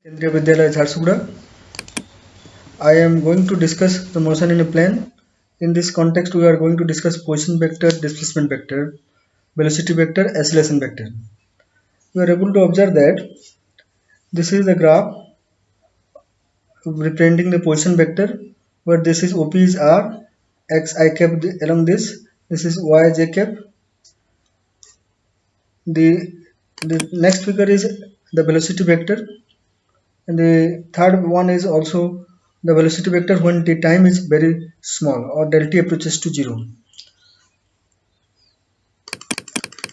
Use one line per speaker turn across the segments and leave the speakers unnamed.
Kendriya Vidyalaya Jharsuguda. I am going to discuss the motion in a plane. In this context, we are going to discuss position vector, displacement vector, velocity vector, acceleration vector. We are able to observe that this is the graph representing the position vector, where this is OP is R, X I cap along this is Y j cap. The, the next figure is the velocity vector, and the third one is also the velocity vector when the time is very small or delta approaches to 0.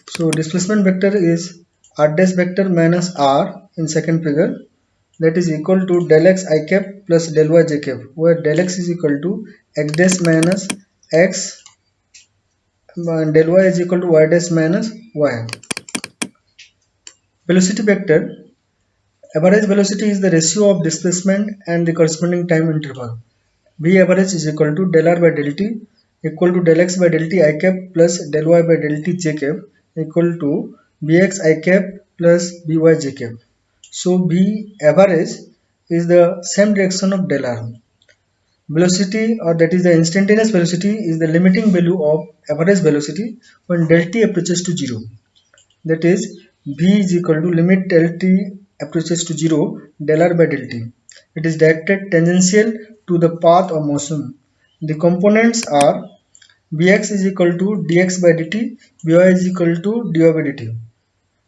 So displacement vector is r dash vector minus r in second figure, that is equal to del x I cap plus del y j cap, where del x is equal to x dash minus x and del y is equal to y dash minus y. Velocity vector, average velocity is the ratio of displacement and the corresponding time interval. V average is equal to del r by del t equal to del x by del t I cap plus del y by del t j cap equal to bx I cap plus by j cap. So V average is the same direction of del r. Velocity, or that is the instantaneous velocity, is the limiting value of average velocity when del t approaches to 0. That is, V is equal to limit del t approaches to 0 del r by del t. It is directed tangential to the path of motion. The components are Bx is equal to dx by dt, By is equal to dy by dt,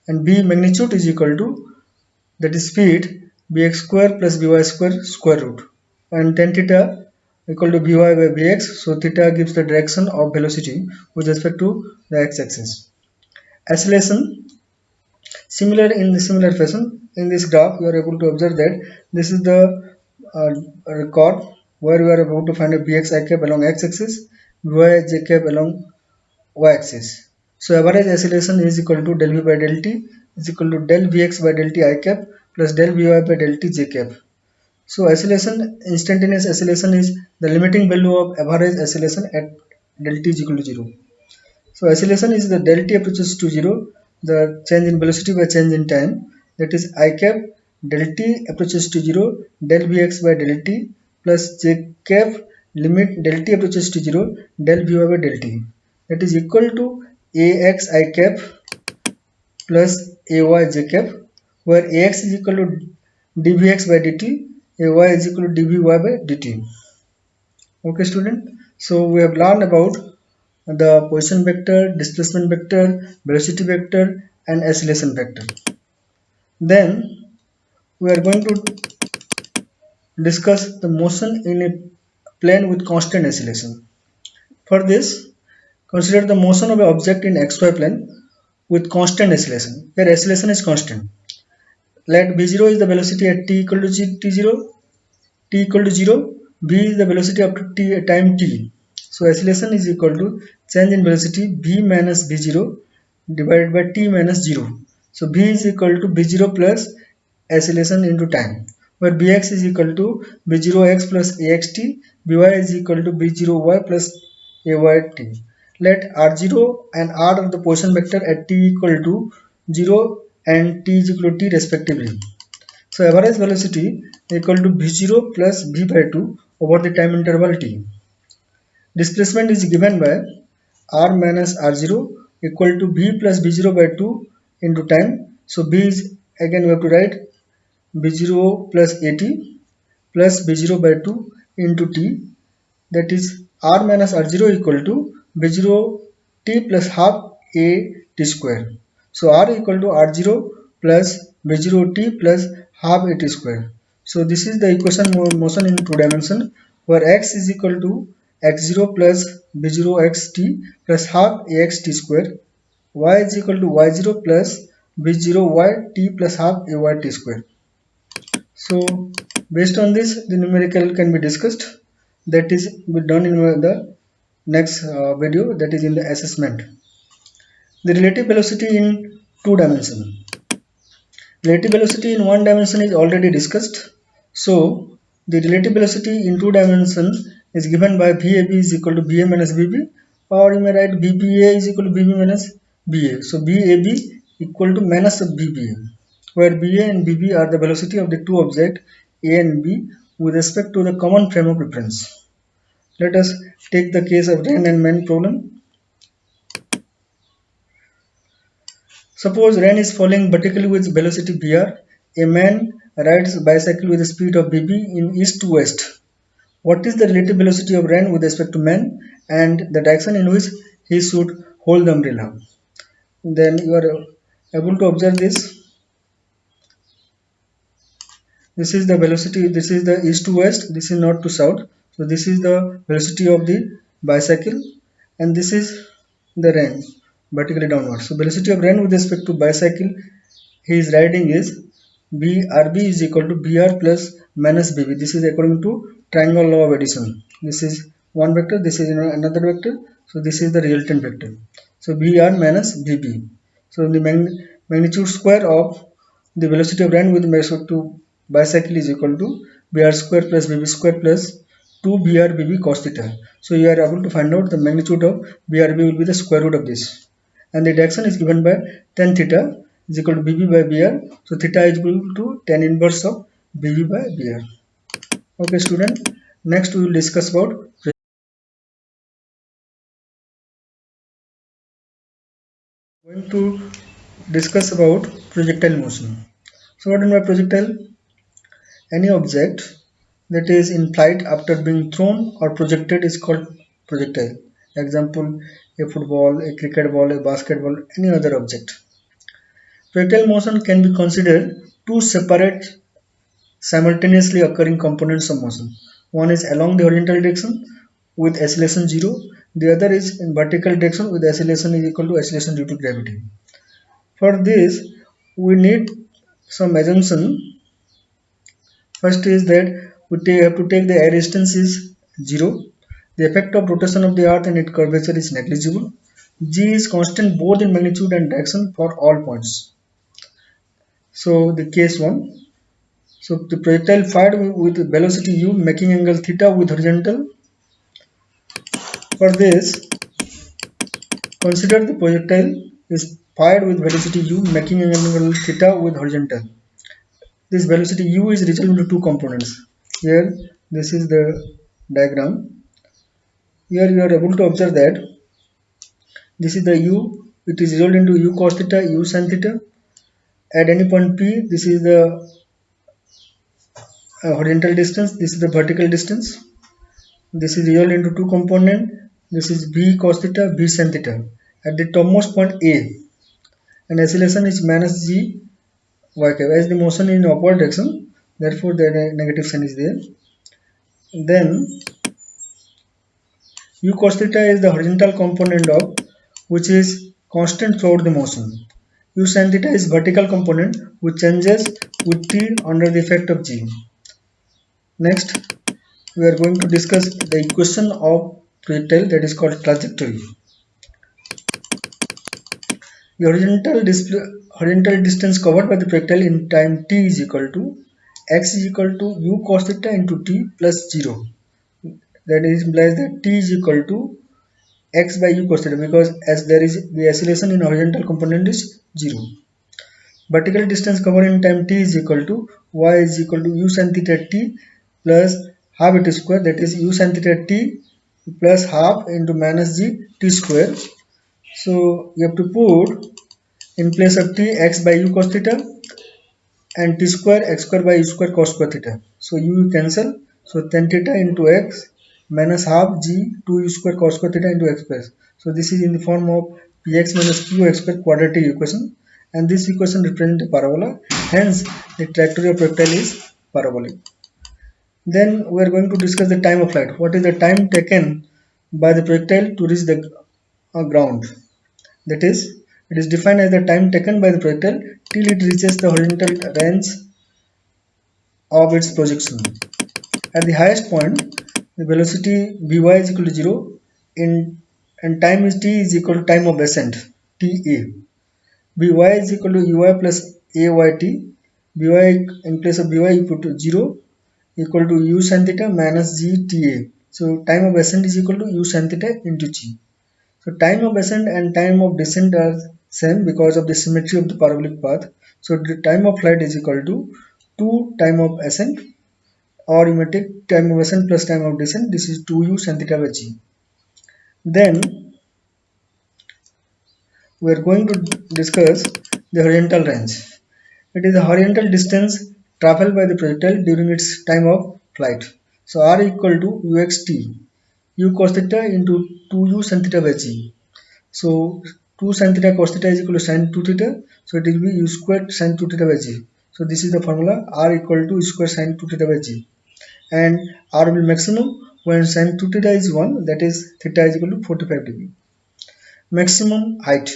and B magnitude is equal to, that is speed, bx square plus by square root, and tan theta equal to by bx. So theta gives the direction of velocity with respect to the x-axis. Acceleration, similar fashion, in this graph you are able to observe that this is the record where we are able to find a bx I cap along x-axis, by j cap along y-axis. So average acceleration is equal to del v by del t is equal to del vx by del t I cap plus del vy by del t j cap. So acceleration, instantaneous acceleration, is the limiting value of average acceleration at del t is equal to 0. So acceleration is the del t approaches to 0, the change in velocity by change in time, that is I cap del t approaches to 0 del vx by del t plus j cap limit del t approaches to 0 del vy by del t, that is equal to ax I cap plus ay j cap, where ax is equal to dvx by dt, ay is equal to dvy by dt. Okay student, so we have learned about the position vector, displacement vector, velocity vector, and acceleration vector. Then we are going to discuss the motion in a plane with constant acceleration. For this, consider the motion of an object in xy plane with constant acceleration, where acceleration is constant. Let v0 is the velocity at t equal to t0, t equal to 0, v is the velocity up to t time t. So acceleration is equal to change in velocity v minus v0 divided by t minus 0. So v is equal to v0 plus acceleration into time, where bx is equal to v0x plus axt, by is equal to v0y plus ayt. Let r0 and r of the position vector at t equal to 0 and t is equal to t respectively. So average velocity equal to v0 plus v by 2 over the time interval t. Displacement is given by r minus r0 equal to v plus v0 by 2 into time. So v is, again we have to write v0 plus at plus v0 by 2 into t, that is r minus r0 equal to v0 t plus half a t square. So r equal to r0 plus v0 t plus half a t square. So this is the equation motion in two dimension, where x is equal to x0 plus v0 xt plus half ax t square, y is equal to y0 plus v0 y t plus half ay t square. So based on this, the numerical can be discussed. That is be done in the next video, that is in the assessment. The relative velocity in two dimension. Relative velocity in one dimension is already discussed. So the relative velocity in two dimension is given by VAB is equal to VA minus VB, or you may write VBA is equal to VB minus BA. So VAB equal to minus of VBA, where BA and BB are the velocity of the two objects A and B with respect to the common frame of reference. Let us take the case of rain and man problem. Suppose rain is falling vertically with velocity Br. A man rides a bicycle with a speed of BB in east to west. What is the relative velocity of rain with respect to man and the direction in which he should hold the umbrella? Then you are able to observe this. This is the velocity, this is the east to west, this is north to south. So this is the velocity of the bicycle and this is the rain vertically downward. So velocity of rain with respect to bicycle he is riding is BRB is equal to BR plus minus BB. This is according to triangle law of addition. This is one vector, this is another vector. So this is the resultant vector. So BR minus BB. So the magnitude square of the velocity of rain with respect to bicycle is equal to BR square plus BB square plus 2 BR BB cos theta. So you are able to find out the magnitude of BRB will be the square root of this. And the direction is given by tan theta is equal to BB by BR. So theta is equal to tan inverse of BB by BR. Okay student, next we will discuss about going to discuss about projectile motion. So what is my projectile? Any object that is in flight after being thrown or projected is called projectile. Example, a football, a cricket ball, a basketball, any other object. Projectile motion can be considered two separate simultaneously occurring components of motion. One is along the horizontal direction with acceleration 0. The other is in vertical direction with acceleration is equal to acceleration due to gravity. For this, we need some assumption. First is that have to take the air resistance is 0. The effect of rotation of the earth and its curvature is negligible. G is constant both in magnitude and direction for all points. So the case 1. So the projectile fired with velocity u making angle theta with horizontal. For this, consider the projectile is fired with velocity u making angle theta with horizontal. This velocity u is resolved into two components. Here, this is the diagram. Here you are able to observe that this is the u, it is resolved into u cos theta, u sin theta. At any point P, this is the horizontal distance, this is the vertical distance. This is resolved into two components. This is V cos theta, V sin theta. At the topmost point A, and acceleration is minus G y cap. As the motion is in upward direction, therefore the negative sign is there. Then u cos theta is the horizontal component of which is constant throughout the motion. U sin theta is vertical component which changes with t under the effect of g. Next, we are going to discuss the equation of projectile that is called trajectory. The horizontal distance covered by the projectile in time t is equal to x is equal to u cos theta into t plus 0. That implies that t is equal to x by u cos theta because as there is the acceleration in horizontal component is 0. Vertical distance covered in time t is equal to y is equal to u sin theta t plus half it square, that is u sin theta t plus half into minus g t square. So you have to put in place of t x by u cos theta and t square x square by u square cos square theta. So u cancel. So tan theta into x minus half g 2u square cos square theta into x square. So this is in the form of px minus qx square quadratic equation, and this equation represents a parabola. Hence, the trajectory of projectile is parabolic. Then we are going to discuss the time of flight. What is the time taken by the projectile to reach the ground? That is, it is defined as the time taken by the projectile till it reaches the horizontal range of its projection. At the highest point, the velocity Vy is equal to 0 in and time is t is equal to time of ascent Ta. Vy is equal to Uy plus Ayt. Vy in place of Vy you put 0 equal to u sin theta minus g Ta. So time of ascent is equal to u sin theta into g. So time of ascent and time of descent are same because of the symmetry of the parabolic path. So the time of flight is equal to 2 time of ascent, or you may take time of ascent plus time of descent. This is 2u sin theta by g. Then we are going to discuss the horizontal range. It is the horizontal distance traveled by the projectile during its time of flight. So r equal to uxt, u cos theta into 2u sin theta by g. So 2 sin theta cos theta is equal to sin 2 theta. So it will be u squared sin 2 theta by g. So this is the formula, r equal to u squared sin 2 theta by g. And r will be maximum when sin 2 theta is 1, that is theta is equal to 45 degree. Maximum height.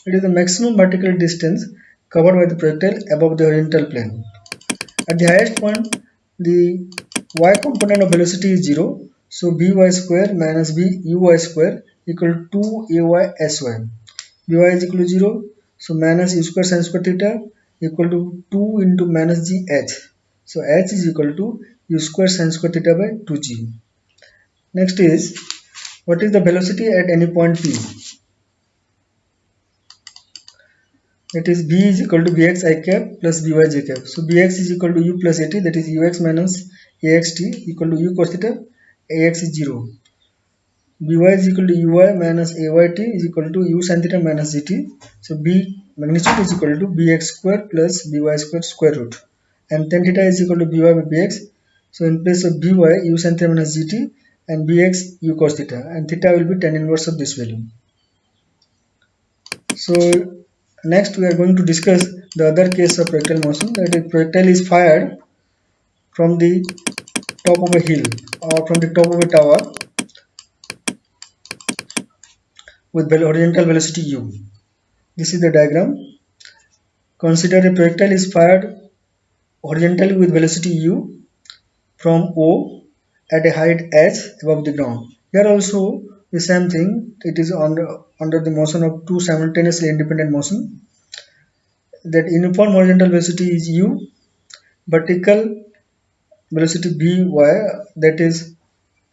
It is the maximum vertical distance covered by the projectile above the horizontal plane. At the highest point, the y component of velocity is 0. So by square minus buy square equal to 2ay sy. By is equal to 0. So minus u square sin square theta equal to 2 into minus gh. So h is equal to u square sin square theta by 2g. Next is, what is the velocity at any point p? That is b is equal to bx I cap plus by j cap. So bx is equal to u plus at, that is ux minus axt equal to u cos theta, ax is 0. By is equal to uy minus ayt is equal to u sin theta minus gt. So b magnitude is equal to bx square plus by square square root. And tan theta is equal to by by bx. So in place of by, u sin theta minus gt, and bx, u cos theta. And theta will be tan inverse of this value. So next we are going to discuss the other case of projectile motion, that is projectile is fired from the top of a hill or from the top of a tower with horizontal velocity u. This is the diagram. Consider a projectile is fired horizontally with velocity u from O at a height h above the ground. Here also the same thing, it is under the motion of two simultaneously independent motion. That uniform horizontal velocity is u, vertical velocity by, that is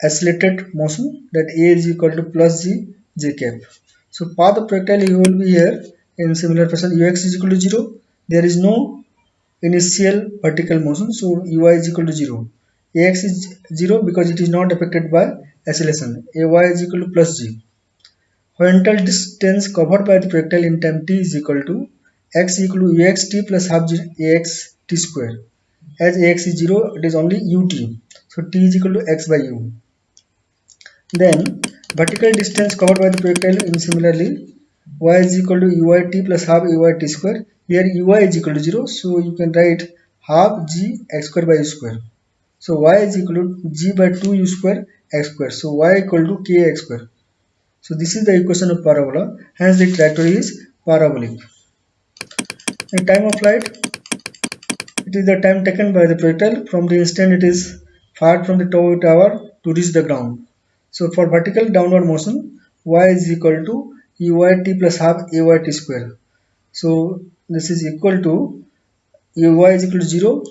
accelerated motion, that a is equal to plus g j cap. So path of projectile you will be here in similar fashion, ux is equal to 0. There is no initial vertical motion, so ui is equal to 0. Ax is 0 because it is not affected by acceleration. Ay is equal to plus g. Horizontal distance covered by the projectile in time t is equal to x equal to uxt plus half ax t square. As ax is 0, it is only ut. So t is equal to x by u. Then vertical distance covered by the projectile in similarly, y is equal to uit plus half ayt square. Here ui is equal to 0, so you can write half g x square by u square. So y is equal to g by 2u square x square. So y equal to kx square. So this is the equation of parabola. Hence the trajectory is parabolic. In time of flight, it is the time taken by the projectile from the instant it is fired from the tower to reach the ground. So for vertical downward motion, y is equal to uit plus half ayt square. So this is equal to uy is equal to 0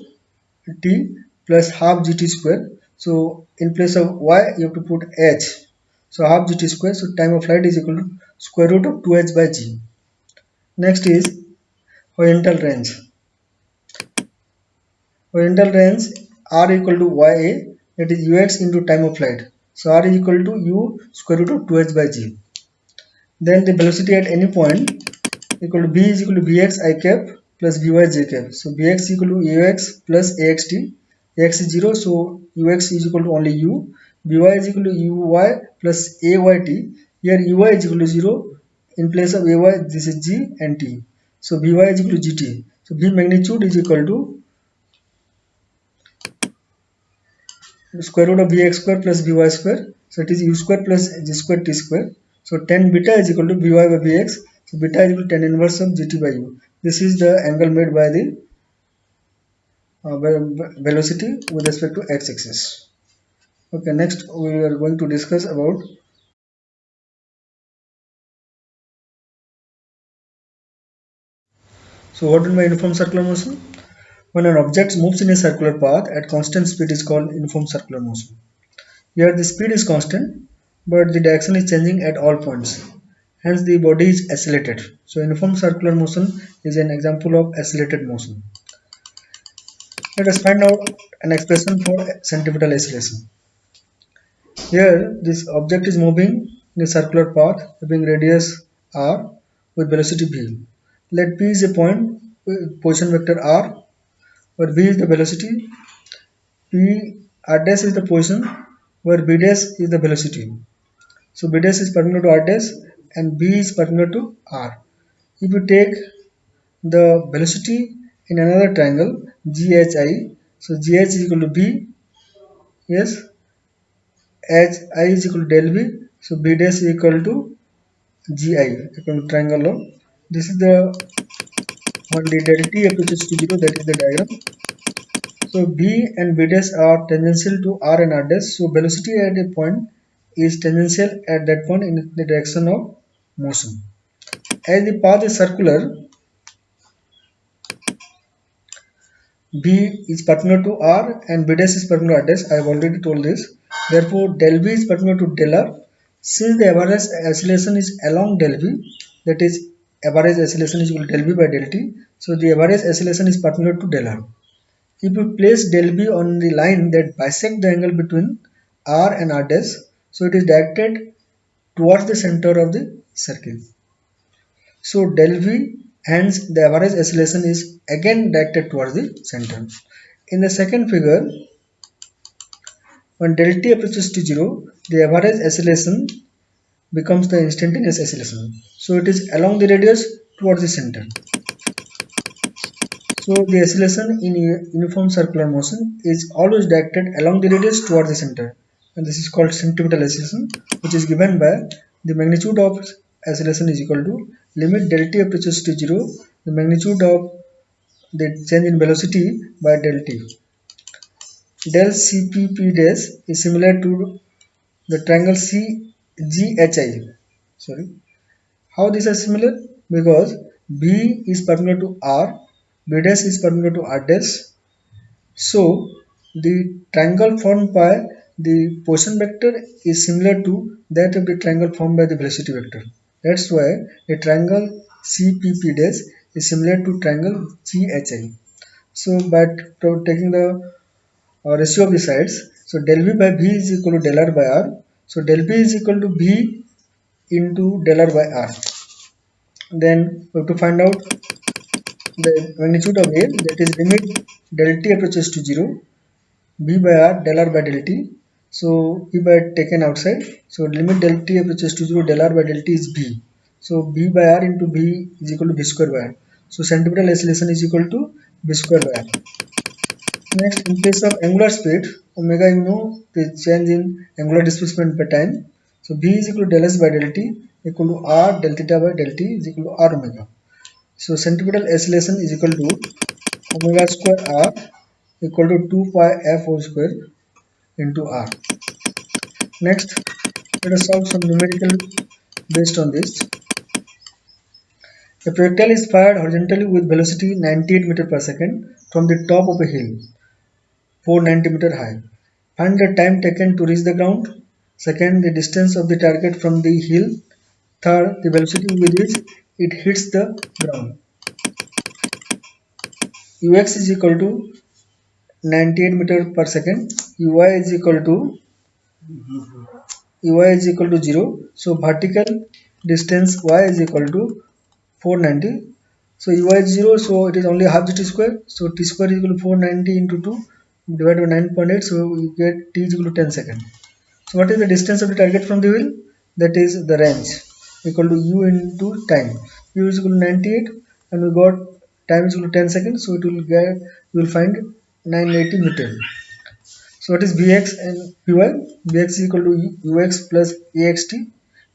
t plus half gt square. So in place of y you have to put h. So half gt square. So time of flight is equal to square root of 2h by g. Next is horizontal range. Horizontal range r equal to ya, that is ux into time of flight. So r is equal to u square root of 2h by g. Then the velocity at any point equal to b is equal to bx I cap plus by j cap. So bx equal to ux plus axt. Ax is 0, so ux is equal to only u. By is equal to uy plus ayt. Here uy is equal to 0. In place of ay, this is g and t. So by is equal to gt. So b magnitude is equal to square root of bx square plus by square. So it is u square plus g square t square. So tan beta is equal to by by bx. So beta is equal to tan inverse of gt by u. This is the angle made by the velocity with respect to x-axis. Okay, next we are going to discuss about. So what is my uniform circular motion? When an object moves in a circular path at constant speed is called uniform circular motion. Here the speed is constant, but the direction is changing at all points. hence the body is accelerated. So uniform circular motion is an example of accelerated motion. Let us find out an expression for centripetal acceleration. Here this object is moving in a circular path having radius r with velocity v. Let p is a point with position vector r, where v is the velocity, p r dash is the position, where b dash is the velocity. So b dash is perpendicular to r dash and b is perpendicular to r. If you take the velocity in another triangle GHI, so GH is equal to B, yes, H I is equal to del V, so B dash is equal to GI, equal to triangle of. This is the when the del T approaches to 0, that is the diagram. So B and B dash are tangential to R and R dash, so velocity at a point is tangential at that point in the direction of motion. As the path is circular, B is perpendicular to R and B dash is perpendicular to R dash. I have already told this. Therefore, del V is perpendicular to del R. Since the average acceleration is along del V, that is average acceleration is equal to del V by del T. So the average acceleration is perpendicular to del R. If you place del V on the line that bisects the angle between R and R dash, so it is directed towards the center of the circle. So del V, hence the average acceleration is again directed towards the center. In the second figure, when del t approaches to 0, the average acceleration becomes the instantaneous acceleration. So it is along the radius towards the center. So the acceleration in uniform circular motion is always directed along the radius towards the center, and this is called centripetal acceleration, which is given by the magnitude of acceleration is equal to limit del t approaches to 0, the magnitude of the change in velocity by del t. Del CPP dash is similar to the triangle CGHI. Sorry, how these are similar? Because B is perpendicular to R, B dash is perpendicular to R dash. So the triangle formed by the position vector is similar to that of the triangle formed by the velocity vector. That's why a triangle CPP dash is similar to triangle GHI. So by taking the ratio of the sides, so del V by V is equal to del R by R. So del V is equal to V into del R by R. Then we have to find out the magnitude of A, that is limit del T approaches to 0, B by R del R by del T. So B by taken outside, so limit del T approaches to 0, del R by del T is B. So B by R into B is equal to B square by R. So centripetal acceleration is equal to B square by R. Next, in case of angular speed, omega, you know the change in angular displacement by time. So B is equal to del S by del T equal to R del theta by del T is equal to R omega. So centripetal acceleration is equal to omega square R equal to 2 pi F whole square into R. Next, let us solve some numerical based on this. A projectile is fired horizontally with velocity 98 meter per second from the top of a hill 490 meter high. Find the time taken to reach the ground. Second, the distance of the target from the hill. Third, the velocity with which it hits the ground. Ux is equal to 98 meter per second. Uy is equal to 0. So vertical distance y is equal to 490. So Uy is 0, so it is only half the t square. So t square is equal to 490 into 2 divided by 9.8. So you get t is equal to 10 seconds. So what is the distance of the target from the wheel? That is the range equal to u into time. U is equal to 98 and we got time is equal to 10 seconds. So it will get, you will find 980 meter. So what is Vx and Vy? Vx is equal to Ux plus Axt.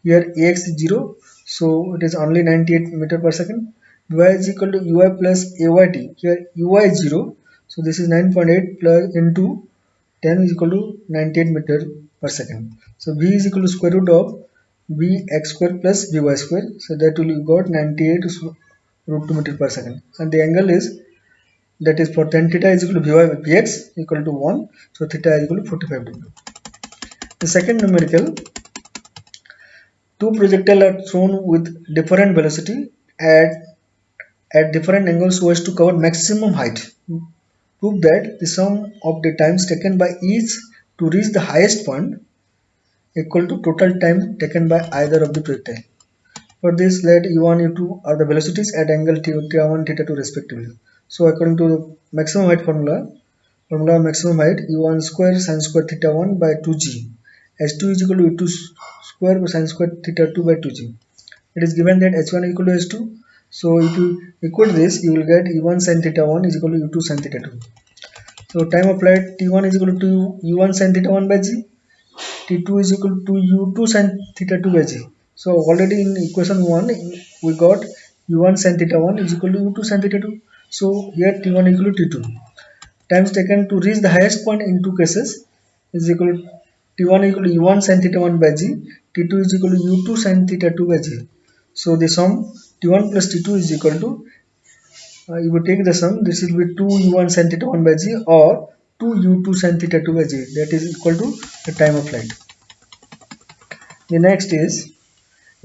Here Ax is 0. So it is only 98 meter per second. Vy is equal to Ui plus Ayt. Here Ui is 0. So this is 9.8 plus into 10 is equal to 98 meter per second. So V is equal to square root of Vx square plus Vy square. So that will you got 98 root 2 meter per second. And the angle is, that is for tan theta is equal to Vy by Vx equal to 1. So theta is equal to 45 degree. The second numerical, Two projectiles are thrown with different velocity at different angles so as to cover maximum height. Prove that the sum of the times taken by each to reach the highest point equal to total time taken by either of the projectile. For this, let u1, u2 are the velocities at angle theta1, theta2 respectively. So according to the maximum height formula of maximum height, u1 square sin square theta1 by 2g, h2 is equal to u2 square sin square theta2 by 2g. It is given that h1 equal to h2. So if you equal this, you will get u1 sin theta1 is equal to u2 sin theta2. So time applied t1 is equal to u1 sin theta1 by g, t2 is equal to u2 sin theta 2 by g. So already in equation 1 we got u1 sin theta 1 is equal to u2 sin theta 2. So here t1 equal to t2. Times taken to reach the highest point in two cases is equal to t1 equal to u1 sin theta 1 by g, t2 is equal to u2 sin theta 2 by g. So the sum t1 plus t2 is equal to, if we take the sum, this will be 2 u1 sin theta 1 by g or 2 u2 sin theta 2 by g, that is equal to the time of flight. The next is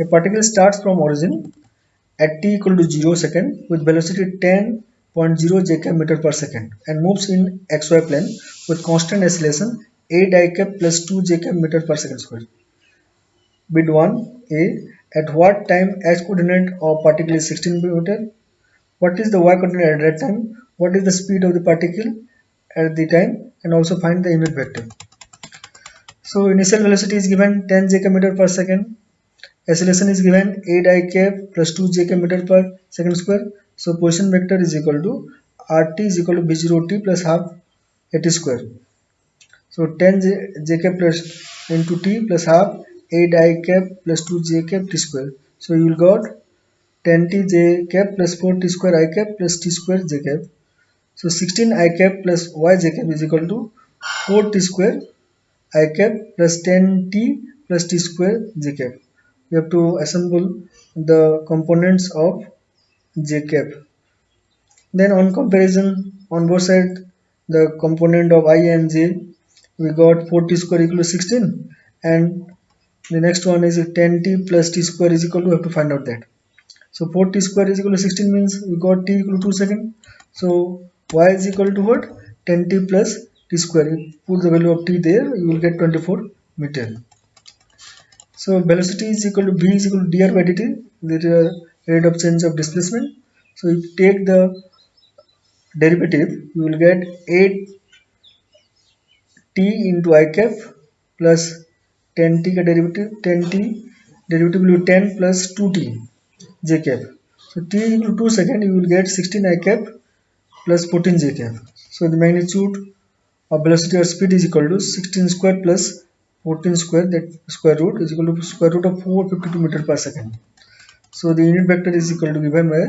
a particle starts from origin at t equal to 0 second with velocity 10.0 j meter per second and moves in xy plane with constant acceleration a di cap plus 2 j meter per second square. Bid 1 A. At what time x coordinate of particle is 16 meter? What is the y coordinate at that time? What is the speed of the particle at the time? And also find the unit vector. So initial velocity is given 10 j meter per second. Acceleration is given 8 I cap plus 2 j meter per second square. So position vector is equal to RT is equal to B0 T plus half AT square. So 10 j cap plus into T plus half 8 I cap plus 2 j cap T square. So you will got 10 T j cap plus 4 T square I cap plus T square j cap. So 16 I cap plus Y j cap is equal to 4 T square I cap plus 10 T plus T square j cap. You have to assemble the components of j cap. Then on comparison on both sides the component of I and j, we got 4t square equal to 16 and the next one is 10t plus t square is equal to, we have to find out that. So 4t square is equal to 16 means we got t equal to 2 seconds. So y is equal to what? 10t plus t square. You put the value of t there, you will get 24 meter. So velocity is equal to v is equal to dr by dt, the rate of change of displacement. So if you take the derivative, you will get 8t into I cap plus 10t का derivative 10t derivative will be 10 plus 2t j cap. So t equal to 2 second, you will get 16 I cap plus 14 j cap. So the magnitude of velocity or speed is equal to 16 square plus 14 square, that square root is equal to square root of 452 meter per second. So the unit vector is equal to given by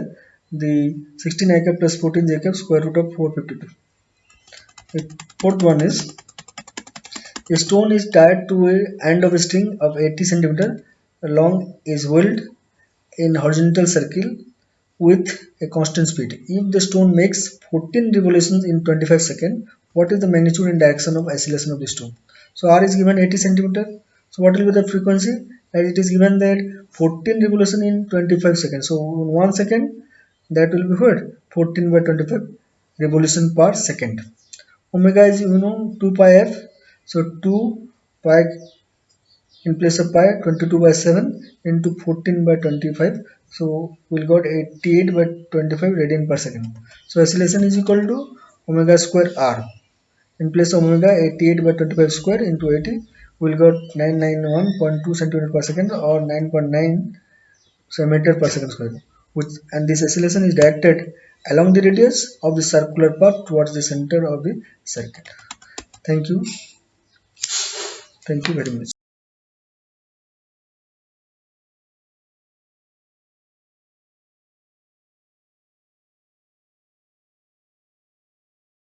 the 16 I cap plus 14 j cap square root of 452. The fourth one is a stone is tied to a end of a string of 80 cm long is whirled in horizontal circle with a constant speed. If the stone makes 14 revolutions in 25 seconds, what is the magnitude and direction of oscillation of the stone? So R is given 80 centimeter. So what will be the frequency? As it is given that 14 revolution in 25 seconds. So in 1 second, that will be what? 14 by 25 revolution per second. Omega is 2 pi f. So 2 pi in place of pi 22 by 7 into 14 by 25, so we'll got 88 by 25 radian per second. So acceleration is equal to omega square r. In place of omega 88 by 25 square into 80, we'll got 991.2 centimeter per second or 9.9 meter per second square, which, and this acceleration is directed along the radius of the circular path towards the center of the circle. Thank you. Thank you very much.